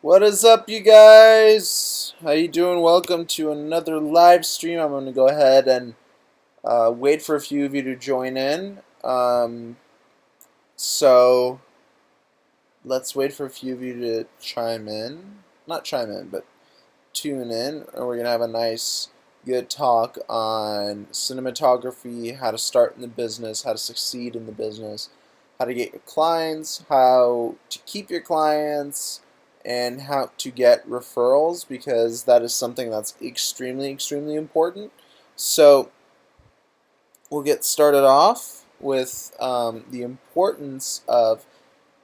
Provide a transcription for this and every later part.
What is up, you guys? How you doing? Welcome to another live stream. I'm going to go ahead and wait for a few of you to join in. So let's wait for a few of you to chime in. Not chime in, but tune in. And we're going to have a nice, good talk on cinematography, how to start in the business, how to succeed in the business, how to get your clients, how to keep your clients, and how to get referrals, because that is something that's extremely important. So we'll get started off with the importance of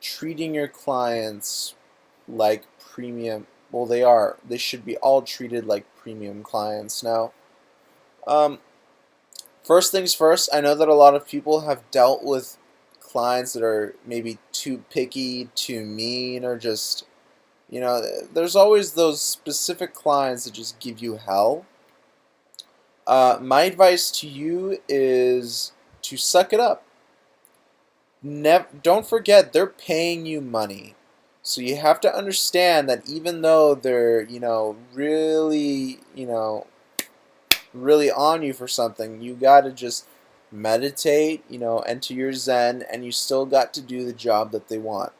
treating your clients like premium. Well, they should be all treated like premium clients. Now, um, first things first, I know that a lot of people have dealt with clients that are maybe too picky, too mean, or just, there's always those specific clients that just give you hell. My advice to you is to suck it up. Don't forget, they're paying you money. So you have to understand that even though they're, really on you for something, you got to just meditate, enter your zen, and you still got to do the job that they want.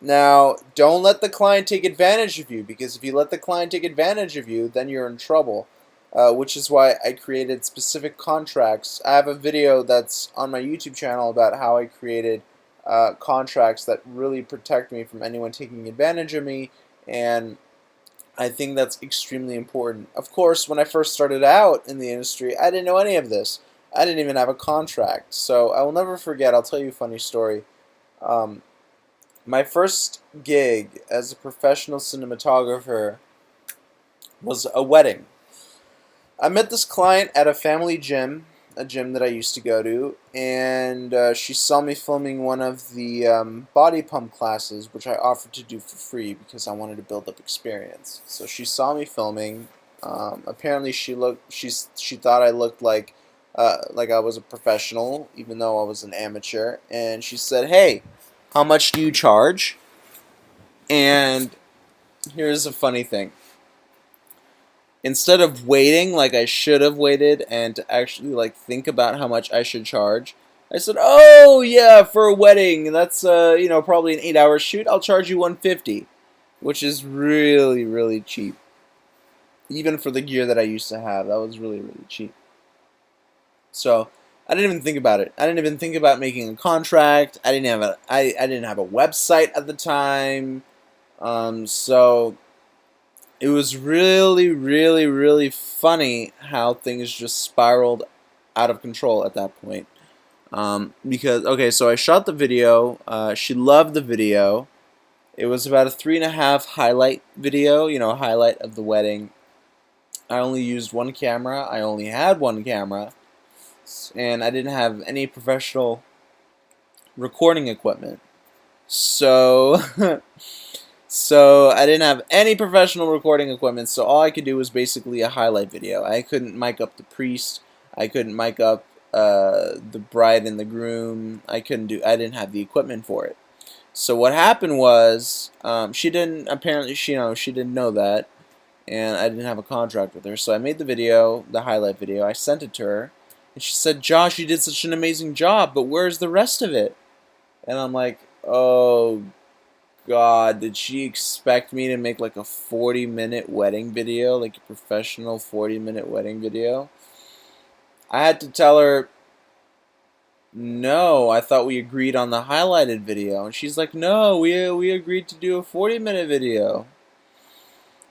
Now, don't let the client take advantage of you, because if you let the client take advantage of you, then you're in trouble. Which is why I created specific contracts. I have a video that's on my YouTube channel about how I created contracts that really protect me from anyone taking advantage of me, and I think that's extremely important. Of course, when I first started out in the industry, I didn't know any of this. I didn't even have a contract. So I will never forget, I'll tell you a funny story. Um, my first gig as a professional cinematographer was a wedding. I met this client at a family gym, a gym that I used to go to, and she saw me filming one of the body pump classes, which I offered to do for free because I wanted to build up experience. So she saw me filming. Apparently, she thought I looked like I was a professional, even though I was an amateur. And she said, "Hey, how much do you charge?" And here's a funny thing. Instead of waiting like I should have waited and to actually think about how much I should charge, I said, "Oh yeah, for a wedding, that's probably an 8-hour shoot. I'll charge you 150, which is really cheap. Even for the gear that I used to have, that was really cheap." So I didn't even think about it. I didn't even think about making a contract. I didn't have a website at the time. So it was really funny how things just spiraled out of control at that point. Because, okay, so I shot the video. She loved the video. It was about a 3.5 highlight video, highlight of the wedding. I only used one camera. I only had one camera. And I didn't have any professional recording equipment. So So I didn't have any professional recording equipment, so all I could do was basically a highlight video. I couldn't mic up the priest. I couldn't mic up the bride and the groom. I didn't have the equipment for it. So what happened was, she didn't know that, and I didn't have a contract with her. So I made the video, the highlight video. I sent it to her, and she said, "Josh, you did such an amazing job, but where's the rest of it?" And I'm like, "Oh God, did she expect me to make like a 40-minute wedding video, like a professional 40-minute wedding video?" I had to tell her, "No, I thought we agreed on the highlighted video." And she's like, "No, we agreed to do a 40-minute video."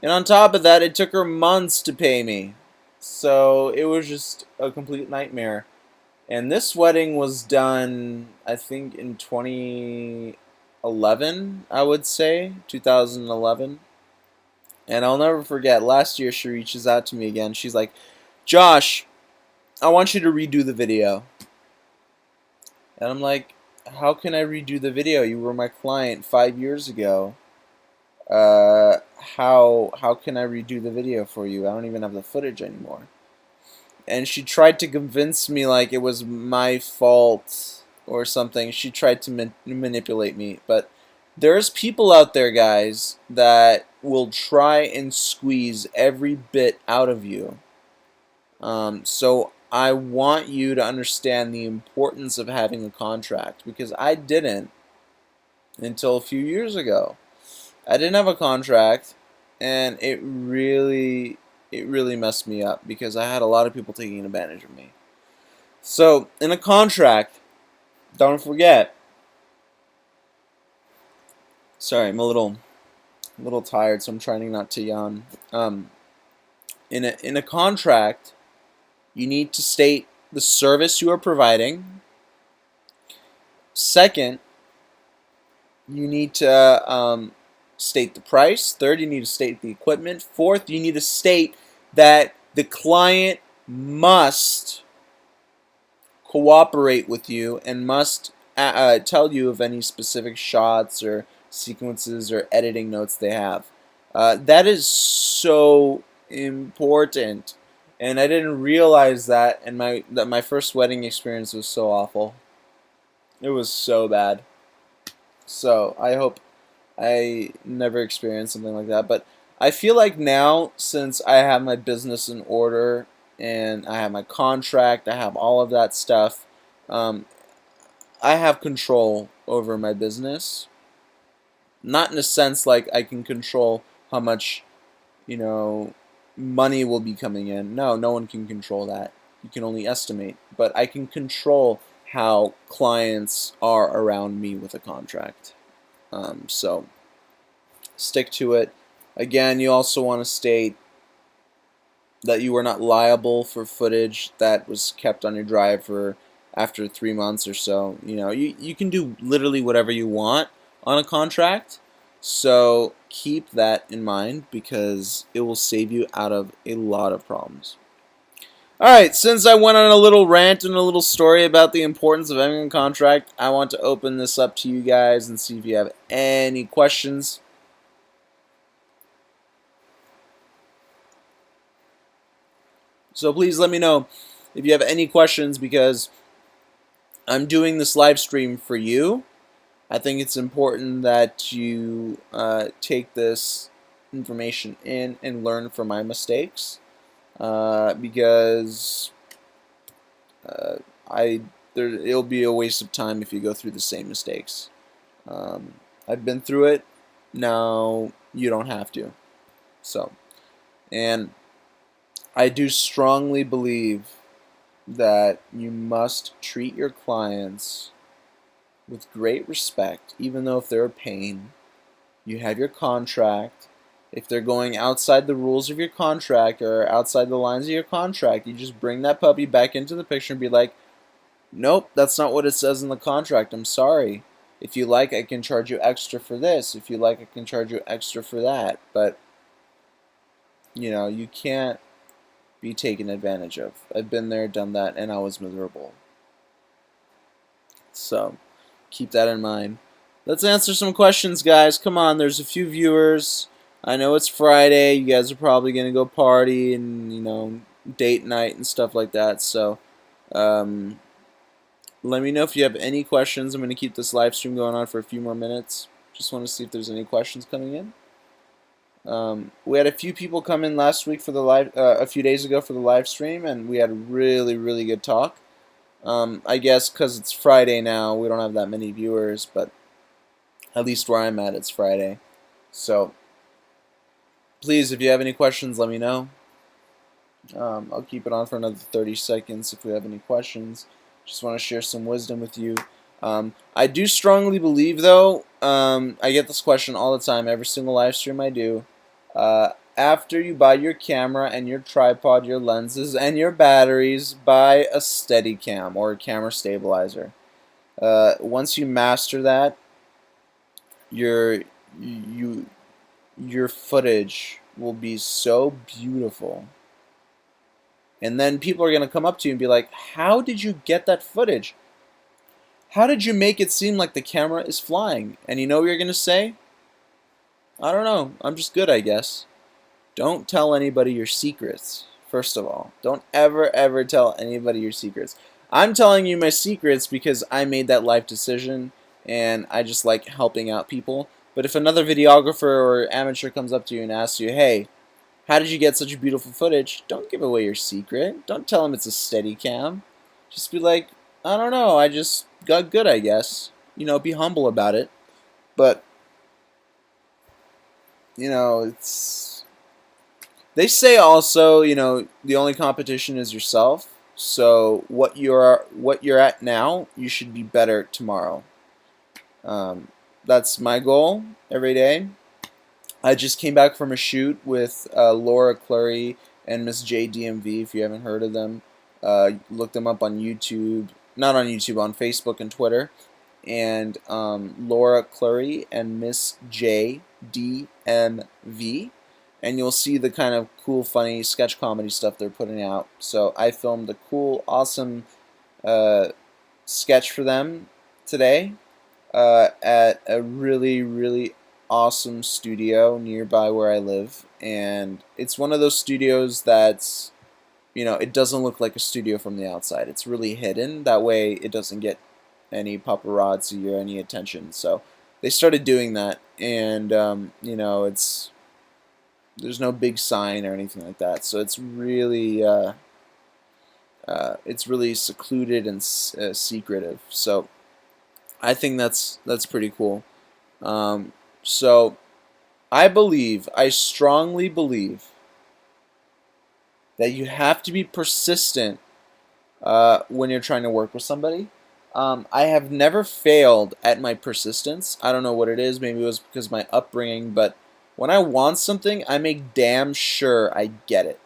And on top of that, it took her months to pay me. So it was just a complete nightmare. And this wedding was done, I think, in 2011, I would say, 2011. And I'll never forget, last year she reaches out to me again. She's like, "Josh, I want you to redo the video." And I'm like, "How can I redo the video? You were my client 5 years ago. Uh, how can I redo the video for you? I don't even have the footage anymore." And she tried to convince me like it was my fault or something. She tried to manipulate me, but There's people out there, guys, that will try and squeeze every bit out of you. So I want you to understand the importance of having a contract, because I didn't until a few years ago. I didn't have a contract, and it really messed me up because I had a lot of people taking advantage of me. So in a contract, don't forget. Sorry, I'm a little tired, so I'm trying not to yawn. In a contract, you need to state the service you are providing. Second, you need to state the price. Third, you need to state the equipment. Fourth, you need to state that the client must cooperate with you and must tell you of any specific shots or sequences or editing notes they have. That is so important, and I didn't realize that. And my first wedding experience was so awful. It was so bad. So I hope I never experienced something like that. But I feel like now, since I have my business in order and I have my contract, I have all of that stuff, um, I have control over my business. Not in a sense like I can control how much, you know, money will be coming in. No, no one can control that. You can only estimate. But I can control how clients are around me with a contract. So stick to it. Again, you also want to state that you are not liable for footage that was kept on your drive for after 3 months or so. You can do literally whatever you want on a contract. So keep that in mind, because it will save you out of a lot of problems. Alright, since I went on a little rant and a little story about the importance of having a contract, I want to open this up to you guys and see if you have any questions. So please let me know if you have any questions, because I'm doing this live stream for you. I think it's important that you take this information in and learn from my mistakes, because it'll be a waste of time if you go through the same mistakes. I've been through it. Now you don't have to. So, and I do strongly believe that you must treat your clients with great respect, even though if they're a pain. You have your contract. If they're going outside the rules of your contract or outside the lines of your contract, you just bring that puppy back into the picture and be like, nope, that's not what it says in the contract. I'm sorry. If you like, I can charge you extra for this. If you like, I can charge you extra for that. But, you can't be taken advantage of. I've been there, done that, and I was miserable. So keep that in mind. Let's answer some questions, guys. Come on, there's a few viewers. I know it's Friday. You guys are probably going to go party and, date night and stuff like that. So let me know if you have any questions. I'm going to keep this live stream going on for a few more minutes. Just want to see if there's any questions coming in. We had a few people come in last week for the live, a few days ago for the live stream, and we had a really, really good talk. I guess because it's Friday now, we don't have that many viewers, but at least where I'm at, it's Friday. So please, if you have any questions, let me know. I'll keep it on for another 30 seconds if we have any questions. Just want to share some wisdom with you. I do strongly believe, though, I get this question all the time, every single live stream I do. After you buy your camera and your tripod, your lenses, and your batteries, buy a Steadicam or a camera stabilizer. Once you master that, your footage will be so beautiful. And then people are going to come up to you and be like, how did you get that footage? How did you make it seem like the camera is flying? And you know what you're going to say? I don't know. I'm just good, I guess. Don't tell anybody your secrets, first of all. Don't ever, ever tell anybody your secrets. I'm telling you my secrets because I made that life decision, and I just like helping out people. But if another videographer or amateur comes up to you and asks you, hey, how did you get such beautiful footage? Don't give away your secret. Don't tell them it's a Steadicam. Just be like, I don't know, I just got good, I guess. Be humble about it. But, it's... They say also, the only competition is yourself. So what you're at now, you should be better tomorrow. That's my goal every day. I just came back from a shoot with Laura Clury and Miss JDMV. If you haven't heard of them, look them up on YouTube. Not on YouTube, on Facebook and Twitter. And Laura Clury and Miss JDMV. And you'll see the kind of cool, funny sketch comedy stuff they're putting out. So I filmed a cool, awesome sketch for them today at a really, really awesome studio nearby where I live. And it's one of those studios that's, it doesn't look like a studio from the outside. It's really hidden. That way it doesn't get any paparazzi or any attention. So they started doing that. And, there's no big sign or anything like that. So it's really secluded and secretive. So I think that's pretty cool. So I strongly believe that you have to be persistent when you're trying to work with somebody. I have never failed at my persistence. I don't know what it is. Maybe it was because of my upbringing, but when I want something, I make damn sure I get it.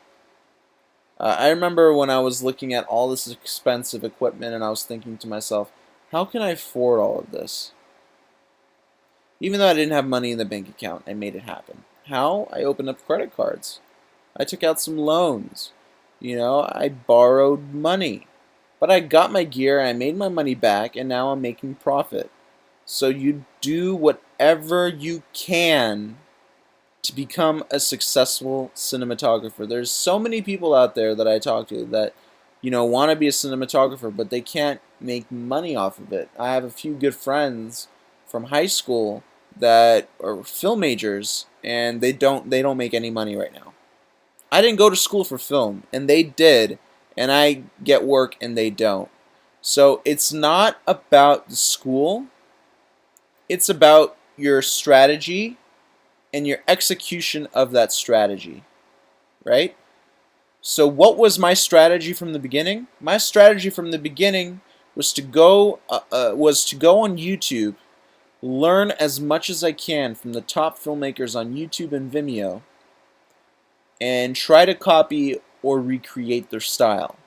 I remember when I was looking at all this expensive equipment and I was thinking to myself, how can I afford all of this? Even though I didn't have money in the bank account, I made it happen. How? I opened up credit cards. I took out some loans. I borrowed money. But I got my gear, I made my money back, and now I'm making profit. So you do whatever you can to become a successful cinematographer. There's so many people out there that I talk to that, want to be a cinematographer, but they can't make money off of it. I have a few good friends from high school that are film majors, and they don't make any money right now. I didn't go to school for film, and they did, and I get work and they don't. So it's not about the school. It's about your strategy and your execution of that strategy, right? So what was my strategy from the beginning? My strategy from the beginning was to go on YouTube, learn as much as I can from the top filmmakers on YouTube and Vimeo, and try to copy or recreate their style.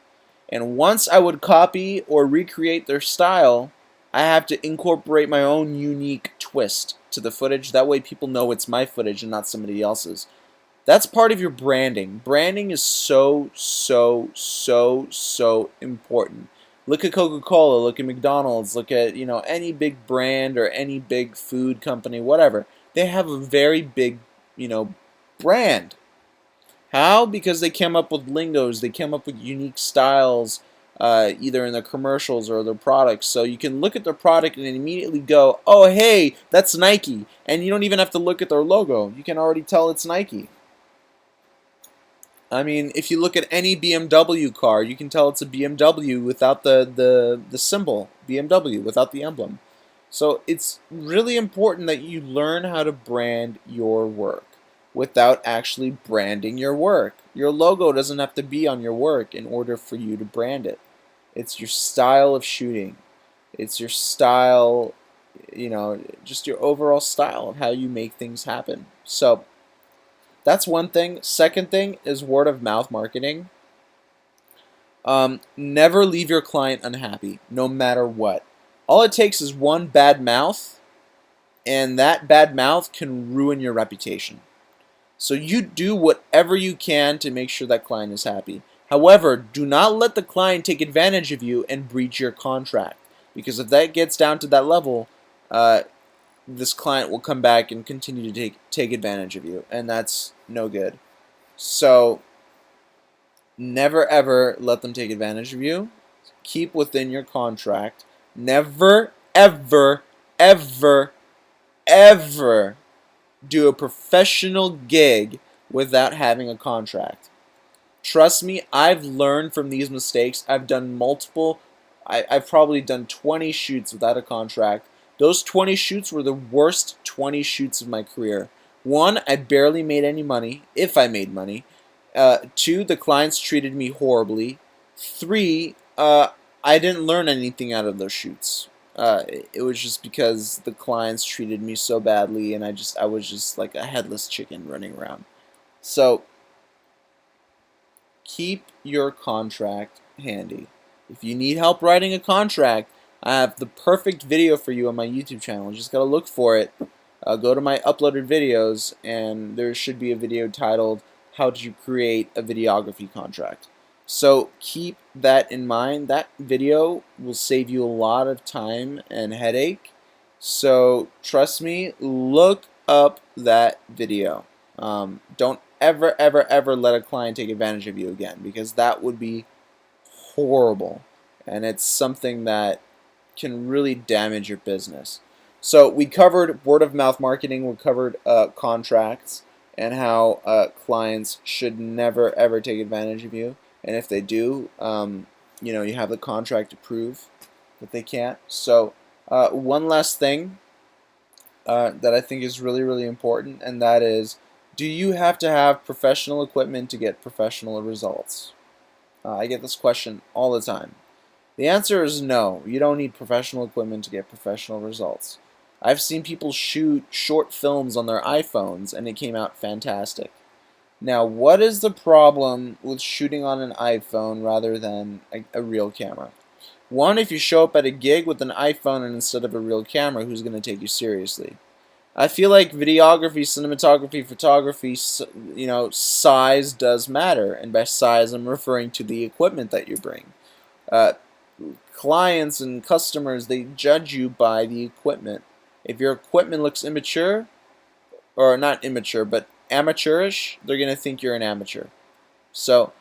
And once I would copy or recreate their style, I have to incorporate my own unique twist to the footage. That way people know it's my footage and not somebody else's. That's part of your branding. Branding is so, so, so, so important. Look at Coca-Cola, look at McDonald's, look at, any big brand or any big food company, whatever. They have a very big, brand. How? Because they came up with lingos, they came up with unique styles, either in their commercials or their products. So you can look at their product and immediately go, oh, hey, that's Nike. And you don't even have to look at their logo. You can already tell it's Nike. I mean, if you look at any BMW car, you can tell it's a BMW without the symbol, BMW, without the emblem. So it's really important that you learn how to brand your work without actually branding your work. Your logo doesn't have to be on your work in order for you to brand it. It's your style of shooting. It's your style, just your overall style of how you make things happen. So that's one thing. Second thing is word of mouth marketing. Never leave your client unhappy, no matter what. All it takes is one bad mouth, and that bad mouth can ruin your reputation. So you do whatever you can to make sure that client is happy. However, do not let the client take advantage of you and breach your contract. Because if that gets down to that level, this client will come back and continue to take advantage of you. And that's no good. So never ever let them take advantage of you. Keep within your contract. Never, ever, ever, ever do a professional gig without having a contract. Trust me, I've learned from these mistakes. I've done multiple, I've probably done 20 shoots without a contract. Those 20 shoots were the worst 20 shoots of my career. One, I barely made any money, if I made money. Two, the clients treated me horribly. Three, I didn't learn anything out of those shoots. It was just because the clients treated me so badly, and I was just like a headless chicken running around. So keep your contract handy. If you need help writing a contract, I have the perfect video for you on my YouTube channel. You just gotta look for it. Go to my uploaded videos, and there should be a video titled "How to Create a Videography Contract." So keep that in mind. That video will save you a lot of time and headache. So trust me, look up that video. Don't ever, ever, ever let a client take advantage of you again, because that would be horrible, and it's something that can really damage your business. So we covered word of mouth marketing, we covered contracts, and how clients should never ever take advantage of you, and if they do, you have the contract to prove that they can't. So one last thing that I think is really, really important, and that is, do you have to have professional equipment to get professional results? I get this question all the time. The answer is no. You don't need professional equipment to get professional results. I've seen people shoot short films on their iPhones, and it came out fantastic. Now, what is the problem with shooting on an iPhone rather than a real camera? One, if you show up at a gig with an iPhone and instead of a real camera, who's going to take you seriously? I feel like videography, cinematography, photography, size does matter. And by size, I'm referring to the equipment that you bring. Clients and customers, they judge you by the equipment. If your equipment looks immature, or not immature, but amateurish, they're going to think you're an amateur. So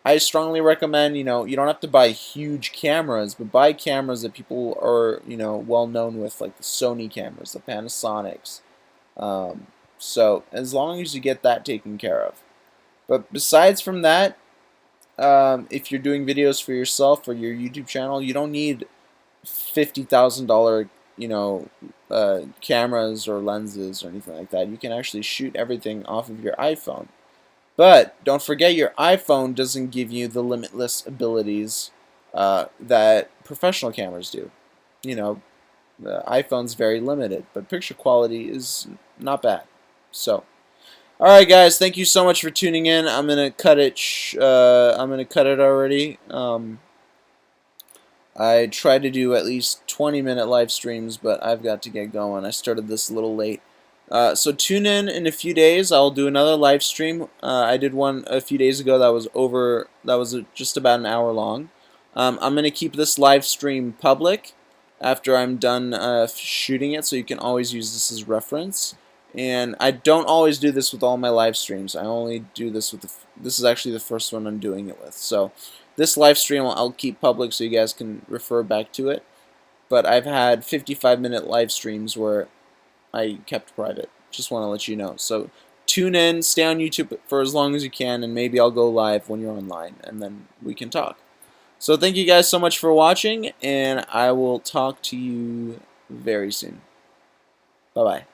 I strongly recommend, you don't have to buy huge cameras, but buy cameras that people are, well known with, like the Sony cameras, the Panasonics. So as long as you get that taken care of. But besides from that, if you're doing videos for yourself or your YouTube channel, you don't need $50,000, cameras or lenses or anything like that. You can actually shoot everything off of your iPhone. But don't forget, your iPhone doesn't give you the limitless abilities that professional cameras do. The iPhone's very limited, but picture quality is not bad. So, all right, guys, thank you so much for tuning in. I'm gonna cut it. I'm gonna cut it already. I try to do at least 20-minute live streams, but I've got to get going. I started this a little late. So tune in a few days. I'll do another live stream. I did one a few days ago that was just about an hour long. I'm going to keep this live stream public after I'm done shooting it, so you can always use this as reference. And I don't always do this with all my live streams. I only do this with this is actually the first one I'm doing it with. So this live stream I'll keep public so you guys can refer back to it. But I've had 55-minute live streams where I kept private. Just want to let you know. So tune in, stay on YouTube for as long as you can, and maybe I'll go live when you're online, and then we can talk. So thank you guys so much for watching, and I will talk to you very soon. Bye-bye.